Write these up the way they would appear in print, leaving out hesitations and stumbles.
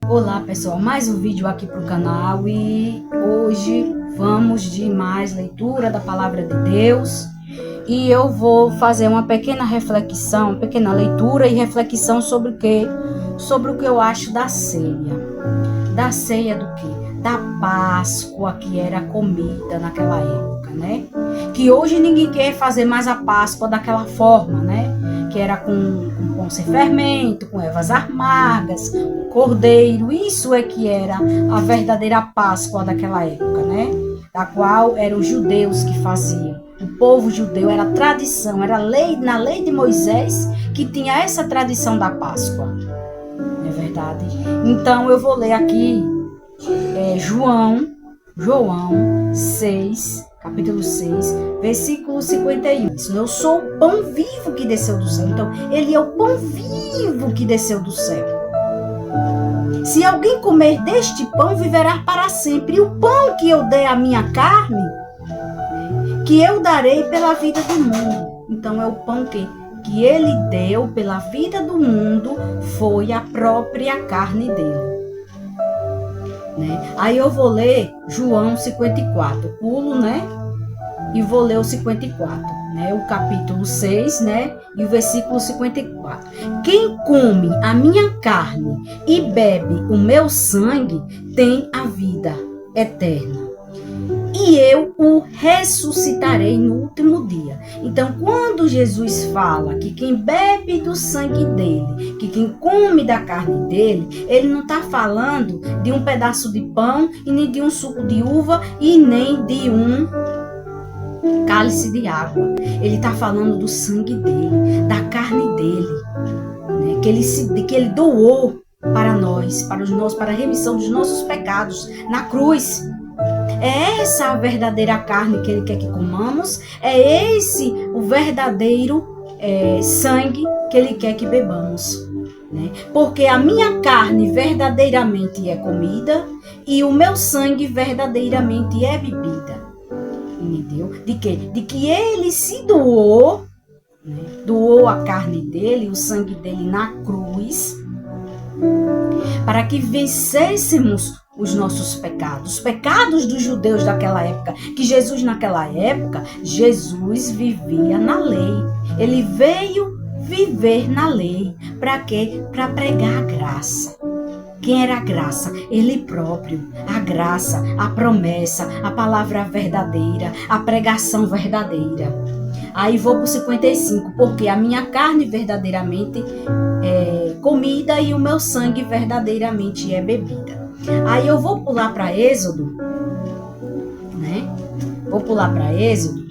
Olá pessoal, mais um vídeo aqui para o canal e hoje vamos de mais leitura da palavra de Deus e eu vou fazer uma pequena reflexão, pequena leitura e reflexão sobre o que? Sobre o que eu acho da ceia. Da ceia do que? Da Páscoa que era comida naquela época, né? Que hoje ninguém quer fazer mais a Páscoa daquela forma, né? Que era com pão sem fermento, com ervas amargas, cordeiro. Isso é que era a verdadeira Páscoa daquela época, né? Da qual eram os judeus que faziam. O povo judeu era tradição, era lei, na lei de Moisés que tinha essa tradição da Páscoa. Não é verdade? Então eu vou ler aqui João 6, capítulo 6, versículo 51. Eu sou o pão vivo que desceu do céu. Então, ele é o pão vivo que desceu do céu. Se alguém comer deste pão, viverá para sempre. E o pão que eu dei à minha carne, que eu darei pela vida do mundo. Então, é o pão que ele deu pela vida do mundo, foi a própria carne dele. Né? Aí eu vou ler João 54, pulo, né? E vou ler o 54, né? O capítulo 6, né? E o versículo 54. Quem come a minha carne e bebe o meu sangue tem a vida eterna. E eu o ressuscitarei no último dia. Então, quando Jesus fala que quem bebe do sangue dele, que quem come da carne dele, ele não está falando de um pedaço de pão, e nem de um suco de uva, e nem de um cálice de água. Ele está falando do sangue dele, da carne dele, né? que ele doou para nós, para a remissão dos nossos pecados na cruz. É essa a verdadeira carne que ele quer que comamos, é esse o verdadeiro sangue que ele quer que bebamos, né? Porque a minha carne verdadeiramente é comida e o meu sangue verdadeiramente é bebida. Entendeu? De quê? De que ele se doou, né? Doou a carne dele, o sangue dele na cruz, para que vencêssemos os nossos pecados, os pecados dos judeus daquela época, que Jesus naquela época, Jesus vivia na lei, ele veio viver na lei, para quê? Para pregar a graça. Quem era a graça? Ele próprio, a graça, a promessa, a palavra verdadeira, a pregação verdadeira. Aí vou para o 55, porque a minha carne verdadeiramente é comida e o meu sangue verdadeiramente é bebida. Aí eu vou pular para Êxodo, né? Vou pular para Êxodo,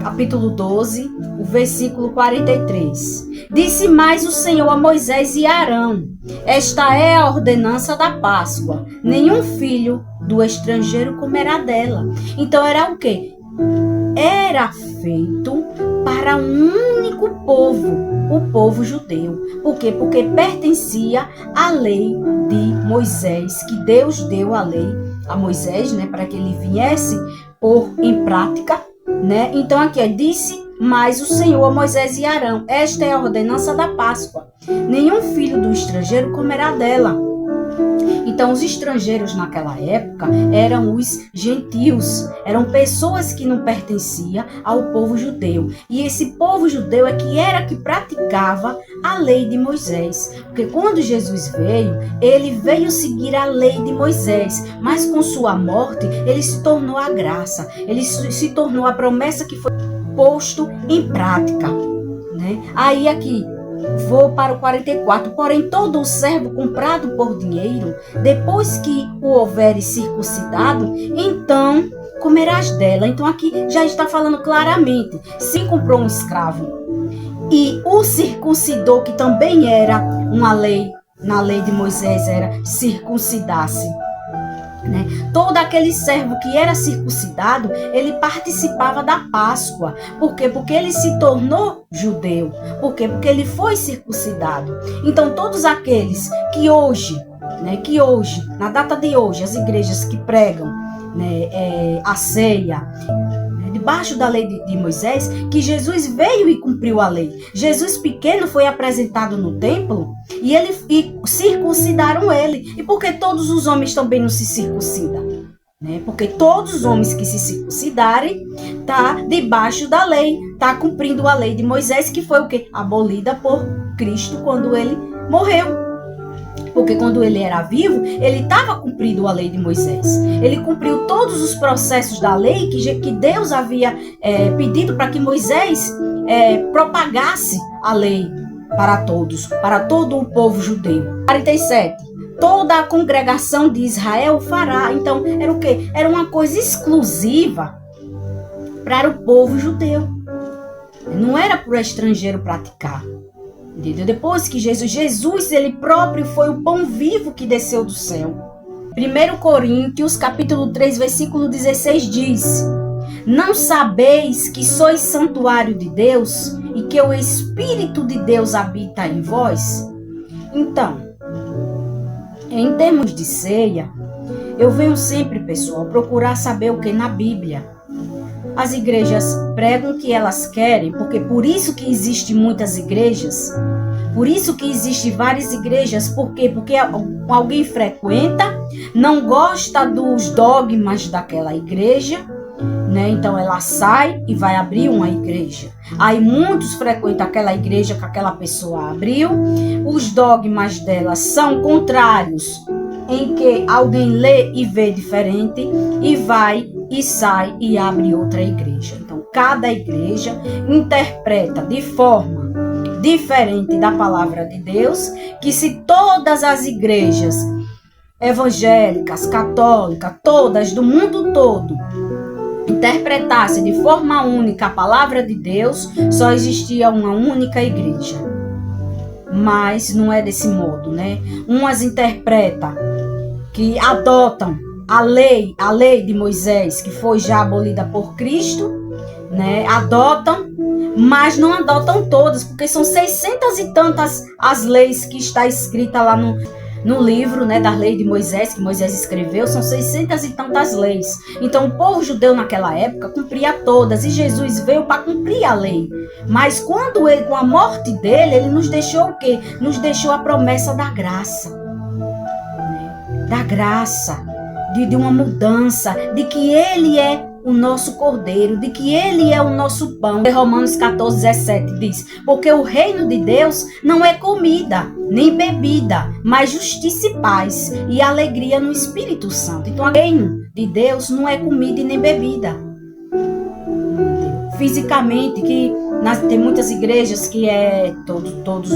capítulo 12, o versículo 43. Disse mais o Senhor a Moisés e Arão: esta é a ordenança da Páscoa. Nenhum filho do estrangeiro comerá dela. Então era o quê? Era feito para um único povo, o povo judeu. Por quê? Porque pertencia à lei de Moisés, que Deus deu a lei a Moisés, né, para que ele viesse pôr em prática, né? Então aqui disse mais o Senhor a Moisés e Arão: esta é a ordenança da Páscoa. Nenhum filho do estrangeiro comerá dela. Então, os estrangeiros naquela época eram os gentios, eram pessoas que não pertenciam ao povo judeu. E esse povo judeu é que era que praticava a lei de Moisés. Porque quando Jesus veio, ele veio seguir a lei de Moisés, mas com sua morte, ele se tornou a graça, ele se tornou a promessa que foi posto em prática, né? Aí aqui, vou para o 44. Porém, todo o servo comprado por dinheiro, depois que o houveres circuncidado, então comerás dela. Então aqui já está falando claramente. Se comprou um escravo e o circuncidou, que também era uma lei, na lei de Moisés era circuncidar-se, né? Todo aquele servo que era circuncidado, ele participava da Páscoa. Por quê? Porque ele se tornou judeu. Por quê? Porque ele foi circuncidado. Então todos aqueles que hoje, na data de hoje, as igrejas que pregam, né, a ceia, né, debaixo da lei de Moisés, que Jesus veio e cumpriu a lei. Jesus pequeno foi apresentado no templo e circuncidaram ele. E por que todos os homens também não se circuncidam? Porque todos os homens que se circuncidarem tá debaixo da lei, tá cumprindo a lei de Moisés, que foi o quê? Abolida por Cristo quando ele morreu. Porque quando ele era vivo, ele estava cumprindo a lei de Moisés. Ele cumpriu todos os processos da lei que Deus havia pedido para que Moisés propagasse a lei para todos, para todo o povo judeu. 47. Toda a congregação de Israel fará. Então, era o quê? Era uma coisa exclusiva para o povo judeu. Não era para o estrangeiro praticar. Entendeu? Depois que Jesus, ele próprio foi o pão vivo que desceu do céu. 1 Coríntios, capítulo 3, versículo 16 diz: Não sabeis que sois santuário de Deus e que o Espírito de Deus habita em vós? Então, em termos de ceia, eu venho sempre, pessoal, procurar saber o que na Bíblia. As igrejas pregam o que elas querem, porque por isso que existem muitas igrejas, por isso que existem várias igrejas. Por quê? Porque alguém frequenta, não gosta dos dogmas daquela igreja, então ela sai e vai abrir uma igreja. Aí muitos frequentam aquela igreja que aquela pessoa abriu, os dogmas dela são contrários, em que alguém lê e vê diferente e vai e sai e abre outra igreja. Então, cada igreja interpreta de forma diferente da palavra de Deus, que se todas as igrejas evangélicas, católicas, todas do mundo todo, interpretassem de forma única a palavra de Deus, só existia uma única igreja. Mas não é desse modo, Umas interpretam que adotam a lei de Moisés, que foi já abolida por Cristo, adotam, mas não adotam todas, porque são 600 e tantas as leis que está escrita lá no livro, da lei de Moisés, que Moisés escreveu, são 600 e tantas leis. Então o povo judeu naquela época cumpria todas, e Jesus veio para cumprir a lei. Mas quando ele, com a morte dele, ele nos deixou o quê? Nos deixou a promessa da graça. Da graça, de uma mudança, de que ele é o nosso cordeiro, de que ele é o nosso pão. Romanos 14, 17 diz: porque o reino de Deus não é comida, nem bebida, mas justiça e paz e alegria no Espírito Santo. Então, o reino de Deus não é comida e nem bebida. Fisicamente, que tem muitas igrejas que é todos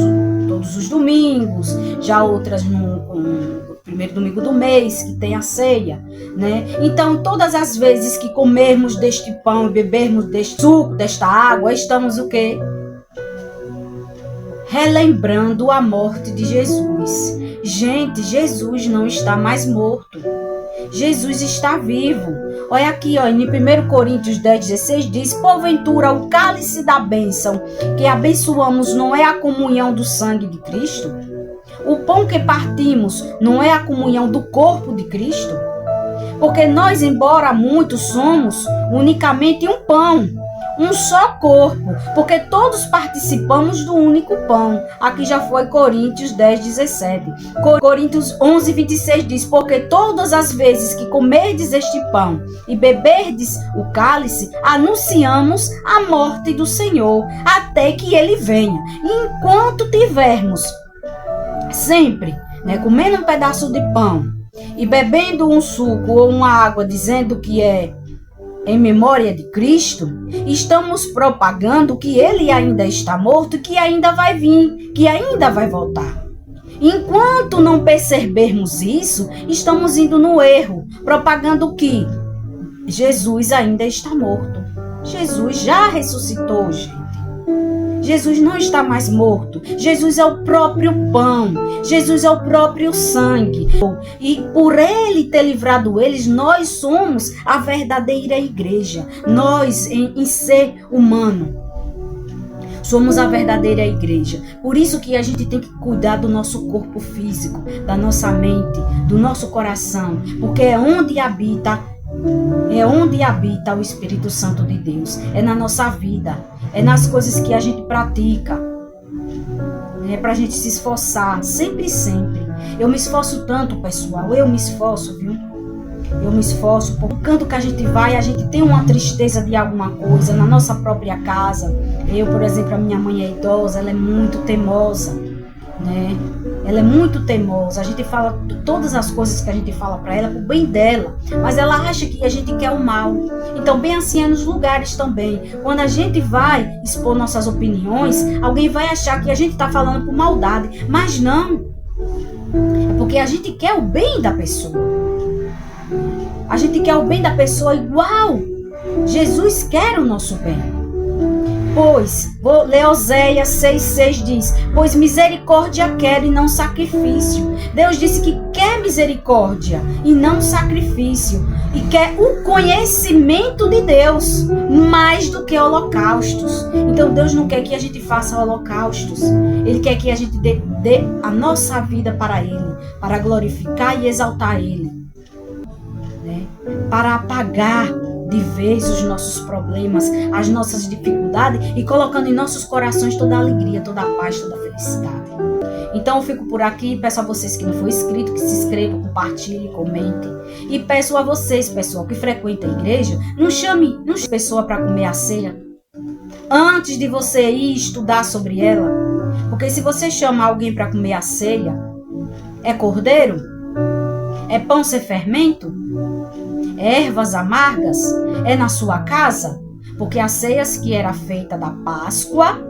os domingos, já outras no primeiro domingo do mês, que tem a ceia, Então, todas as vezes que comermos deste pão e bebermos deste suco, desta água, estamos o quê? Relembrando a morte de Jesus. Gente, Jesus não está mais morto. Jesus está vivo. Olha aqui, em 1 Coríntios 10, 16 diz: porventura o cálice da bênção que abençoamos não é a comunhão do sangue de Cristo? O pão que partimos não é a comunhão do corpo de Cristo? Porque nós, embora muitos, somos unicamente um pão, um só corpo, porque todos participamos do único pão. Aqui já foi Coríntios 10, 17. Coríntios 11, 26 diz: porque todas as vezes que comerdes este pão e beberdes o cálice, anunciamos a morte do Senhor, até que ele venha. E enquanto tivermos sempre, comendo um pedaço de pão e bebendo um suco ou uma água, dizendo que é em memória de Cristo, estamos propagando que ele ainda está morto, que ainda vai vir, que ainda vai voltar. Enquanto não percebermos isso, estamos indo no erro, propagando que Jesus ainda está morto. Jesus já ressuscitou, gente. Jesus não está mais morto. Jesus é o próprio pão. Jesus é o próprio sangue. E por ele ter livrado eles, nós somos a verdadeira igreja. Nós, em ser humano, somos a verdadeira igreja. Por isso que a gente tem que cuidar do nosso corpo físico, da nossa mente, do nosso coração. Porque é onde habita É onde habita o Espírito Santo de Deus. É na nossa vida. É nas coisas que a gente pratica. É pra gente se esforçar. Sempre, sempre. Eu me esforço tanto, pessoal. Eu me esforço, viu? Eu me esforço. Por canto que a gente vai, a gente tem uma tristeza de alguma coisa. Na nossa própria casa. Eu, por exemplo, a minha mãe é idosa. Ela é muito teimosa, né? Ela é muito teimosa. A gente fala todas as coisas que a gente fala para ela pro bem dela, mas ela acha que a gente quer o mal. Então, bem assim é nos lugares também. Quando a gente vai expor nossas opiniões, alguém vai achar que a gente tá falando por maldade, mas não. É porque a gente quer o bem da pessoa. A gente quer o bem da pessoa igual Jesus quer o nosso bem. Pois, vou ler Oséias 6,6 diz, pois misericórdia quero e não sacrifício. Deus disse que quer misericórdia e não sacrifício. E quer o conhecimento de Deus, mais do que holocaustos. Então Deus não quer que a gente faça holocaustos. Ele quer que a gente dê a nossa vida para Ele, para glorificar e exaltar Ele, né? Para apagar de vez os nossos problemas, as nossas dificuldades e colocando em nossos corações toda a alegria, toda a paz, toda a felicidade. Então eu fico por aqui, peço a vocês que não for inscrito, que se inscrevam, compartilhem, comentem. E peço a vocês, pessoal, que frequenta a igreja, não chame pessoa para comer a ceia antes de você ir estudar sobre ela. Porque se você chama alguém para comer a ceia, é cordeiro? É pão sem fermento? É ervas amargas? É na sua casa? Porque as ceias que era feita da Páscoa,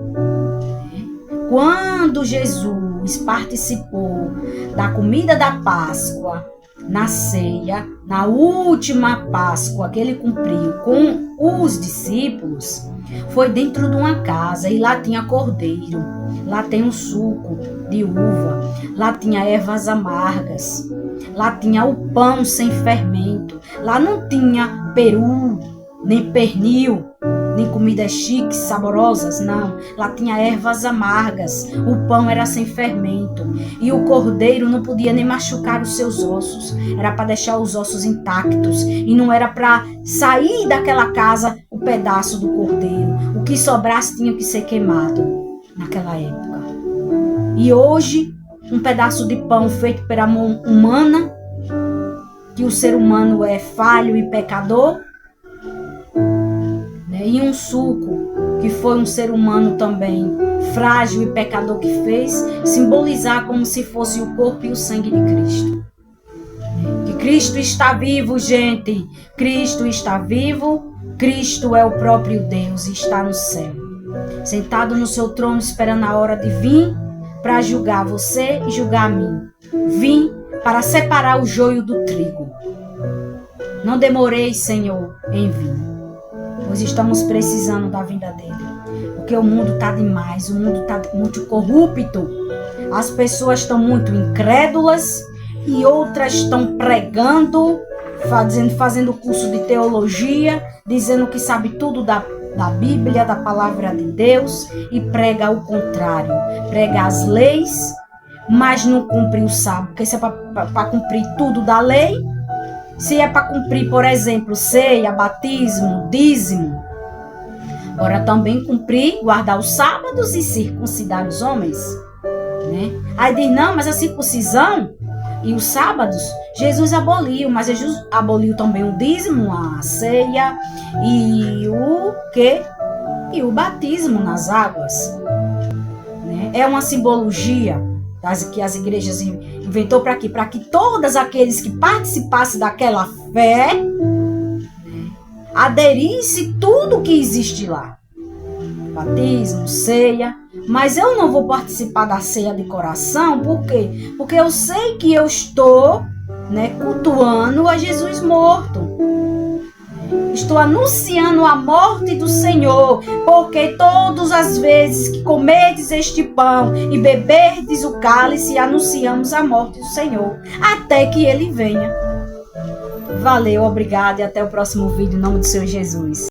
quando Jesus participou da comida da Páscoa, na ceia, na última Páscoa que ele cumpriu com os discípulos, foi dentro de uma casa e lá tinha cordeiro, lá tem um suco de uva, lá tinha ervas amargas, lá tinha o pão sem fermento, lá não tinha peru, nem pernil, nem comidas chiques, saborosas, não. Lá tinha ervas amargas, o pão era sem fermento e o cordeiro não podia nem machucar os seus ossos, era para deixar os ossos intactos e não era para sair daquela casa o pedaço do cordeiro. O que sobrasse tinha que ser queimado naquela época. E hoje, um pedaço de pão feito pela mão humana, que o ser humano é falho e pecador, e um suco que foi um ser humano também frágil e pecador que fez, simbolizar como se fosse o corpo e o sangue de Cristo. Que Cristo está vivo, gente. Cristo está vivo. Cristo é o próprio Deus e está no céu, sentado no seu trono esperando a hora de vir para julgar você e julgar a mim. Vim para separar o joio do trigo. Não demorei, Senhor, em vir, pois estamos precisando da vinda dele. Porque o mundo está demais, o mundo está muito corrupto. As pessoas estão muito incrédulas e outras estão pregando, fazendo curso de teologia, dizendo que sabe tudo da Bíblia, da palavra de Deus, e prega o contrário. Prega as leis, mas não cumpre o sábado. Porque se é para cumprir tudo da lei, se é para cumprir, por exemplo, ceia, batismo, dízimo, agora também cumprir, guardar os sábados e circuncidar os homens, né? Aí diz, não, mas a circuncisão e os sábados, Jesus aboliu, mas Jesus aboliu também o dízimo, a ceia e o quê? E o batismo nas águas, né? É uma simbologia que as igrejas inventou para quê? Para que todos aqueles que participassem daquela fé, né, aderissem tudo que existe lá. Batismo, ceia. Mas eu não vou participar da ceia de coração, por quê? Porque eu sei que eu estou, né, cultuando a Jesus morto. Estou anunciando a morte do Senhor, porque todas as vezes que comerdes este pão e beberdes o cálice, anunciamos a morte do Senhor, até que ele venha. Valeu, obrigado e até o próximo vídeo, em nome do Senhor Jesus.